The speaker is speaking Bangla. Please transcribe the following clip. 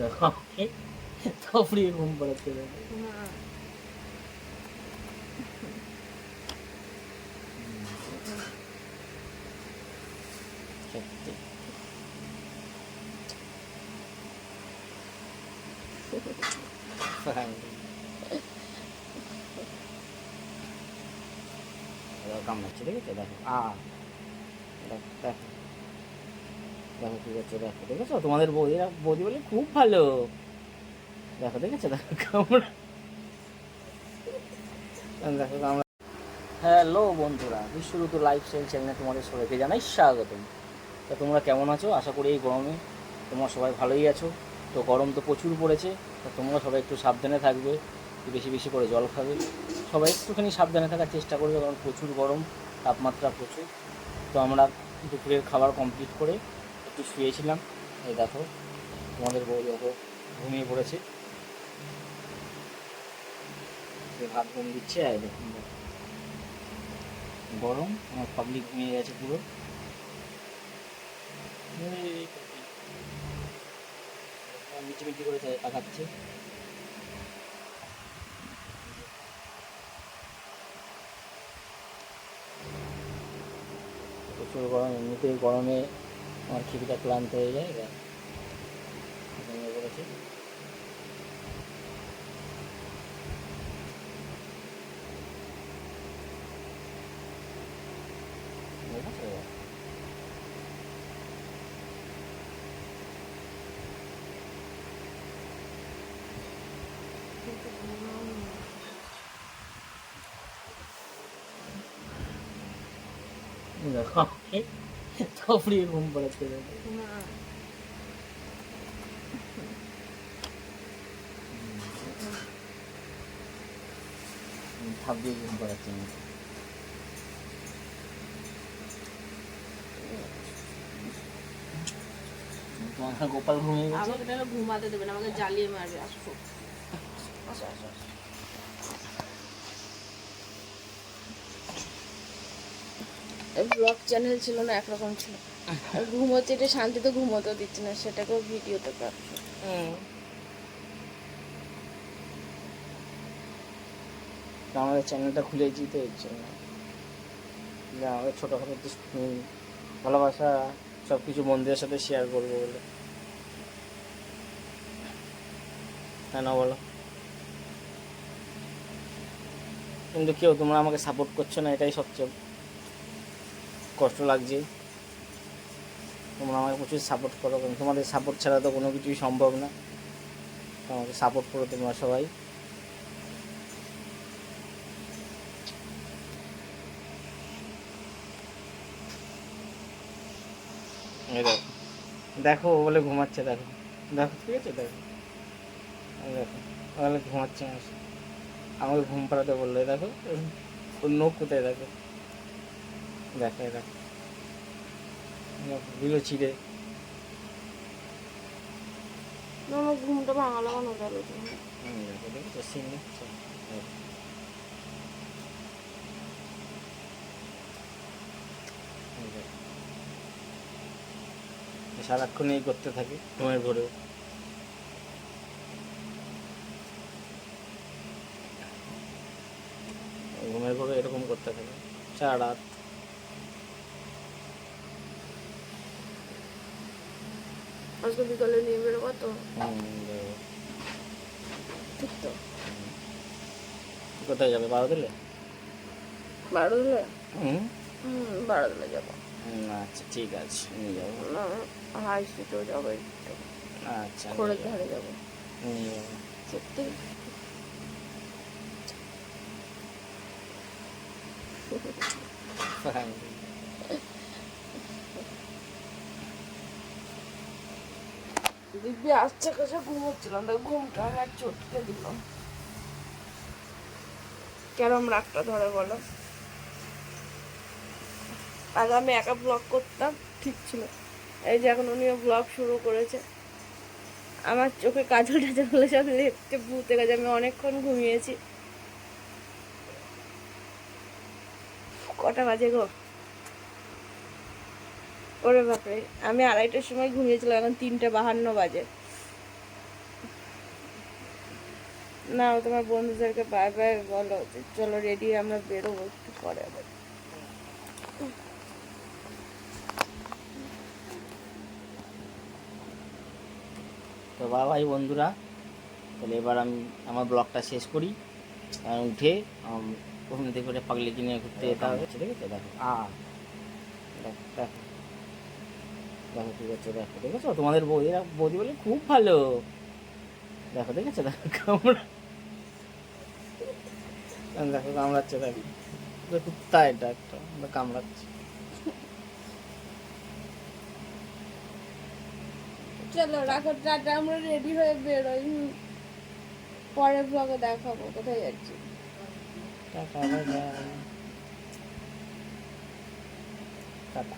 দেখো তারপরে ঘুম পাড়াচ্ছে সত্যি কামড়াচ্ছে দেখেছো দেখো দেখো দেখো দেখো কি করছে দেখো দেখেছো তোমাদের বৌদিরা বৌদি বলে খুব ভালো দেখো দেখেছো দেখো কামড়া দেখো কামড়া। হ্যালো বন্ধুরা, বিশ্ব ঋতু লাইফস্টাইল চ্যানেলে তোমাদের সবাইকে জানাই স্বাগতম। তা তোমরা কেমন আছো? আশা করি এই গরমে তোমরা সবাই ভালোই আছো। তো গরম তো প্রচুর পড়েছে, তা তোমরা সবাই একটু সাবধানে থাকবে, একটু বেশি বেশি করে জল খাবে, সবাই একটুখানি সাবধানে থাকার চেষ্টা করবে, কারণ প্রচুর গরম, তাপমাত্রা প্রচুর। তো আমরা দুপুরের খাবার কমপ্লিট করে একটু শুয়েছিলাম। এই দেখো তোমাদের বউ দেখো ঘুমিয়ে পড়েছে, ভাত ঘুম দিচ্ছে। আর দেখুন গরম, আমার পাবলিক ঘুমিয়ে গেছে পুরো। মিটিমিটি করে তাকাচ্ছে। প্রচুর গরম, এমনিতেই গরমে আমার খিদেটা ক্লান্ত হয়ে যায়, ঘুমিয়ে পড়েছে। দেখো তারপরে ঘুম পাড়াচ্ছে থাপ দিয়ে ঘুম পাড়াচ্ছে। তোমার গোপাল ঘুমিয়ে গেছে। আমাকে তাহলে ঘুমাতে দেবে না, আমাকে জ্বালিয়ে মারবে। আসো আসো আসো আসো। ব্লগ চ্যানেল ছিল না, একরকম ছিল। আর ঘুমোচ্ছে, এটা শান্তিতে ঘুমোতেও দিচ্ছে না, সেটাকেও ভিডিওতে ক্যাপচার। আমাদের চ্যানেলটা খুলেছি তো এর জন্য, আমাদের ছোটোখাটো ভালোবাসা সব কিছু বন্ধুদের সাথে শেয়ার করবো বলে। হ্যাঁ না বলো? কিন্তু কেউ তোমরা আমাকে সাপোর্ট করছো না, এটাই সবচেয়ে কষ্ট লাগছে। তোমরা আমাকে প্রচুর সাপোর্ট করো, কারণ তোমাদের সাপোর্ট ছাড়া তো কোনো কিছুই সম্ভব না। আমাকে সাপোর্ট করো তোমরা সবাই। এই দেখো দেখো ও বলে ঘুমাচ্ছে, দেখো দেখো ঠিক আছে দেখো। দেখো ও বলে ঘুমাচ্ছে, আমাকে ঘুম পাড়াতে বললো। দেখো ওর নখ কোথায়, দেখো দেখো দেখো দিল ছিঁড়ে। আমার ঘুমটা ভাঙা লাগানো গেল। দেখো দেখেছো সিন দেখছো? সারাক্ষণ এই করতে থাকে ঘুমের ভোরেও। ঘুমের ভোরে এরকম করতে থাকে সারা রাত। আজকে বিকালে নিয়ে বেরোবো তো। ঠিক তো। কোথায় যাবে? বারো দিলে? বারো দিলে? হুম বারো দিলে যাবো। আচ্ছা ঠিক আছে, নিয়ে যাবো। না, হাই স্ট্রিটেও যাবো, একটু আচ্ছা খোড়ের ধারে যাবো। নিয়ে যাবো। সত্যি দিব্যি আসছে কাছে ঘুমোচ্ছিলাম, তাই ঘুমটা আমার চটকে দিল। কেরম রাগটা ধরে বলো? আগে আমি একা ব্লগ করতাম, ঠিক ছিল। এই যে এখন উনিও ব্লগ শুরু করেছে। আমার চোখে কাজল টাজল হলে সব লেপটে ভূতে গেছে। আমি অনেকক্ষণ ঘুমিয়েছি। কটা বাজে গো? ওরে বাপরে, আমি 2:30টার সময় ঘুমিয়েছিলাম, এখন 3:52 বাজে। না, তোমার বন্ধুদেরকে বাই বাই বলো যে চলো রেডি, আমরা বেরোবো একটু পরে আবার। তো বাবাই বন্ধুরা, তাহলে এবার আমি আমার ব্লগটা শেষ করি। উঠে ওখান থেকে করে পাগলি কিনে ঘুরতে যেতে হবে। ঠিক আছে, দেখো দেখো দেখো দেখো, ঠিক আছে, দেখো দেখেছো তোমাদের বৌদিরা, বৌদি বলে খুব ভালো। দেখো দেখেছো, দেখো দেখো কামড়াচ্ছে, দেখো কুত্তা, এটা একটা কামড়াচ্ছে। চলো রাখো, টাটা, আমরা রেডি হয়ে বেরোই। পরের ব্লগে দেখাবো কোথায় যাচ্ছি। Tata, bye bye, tata.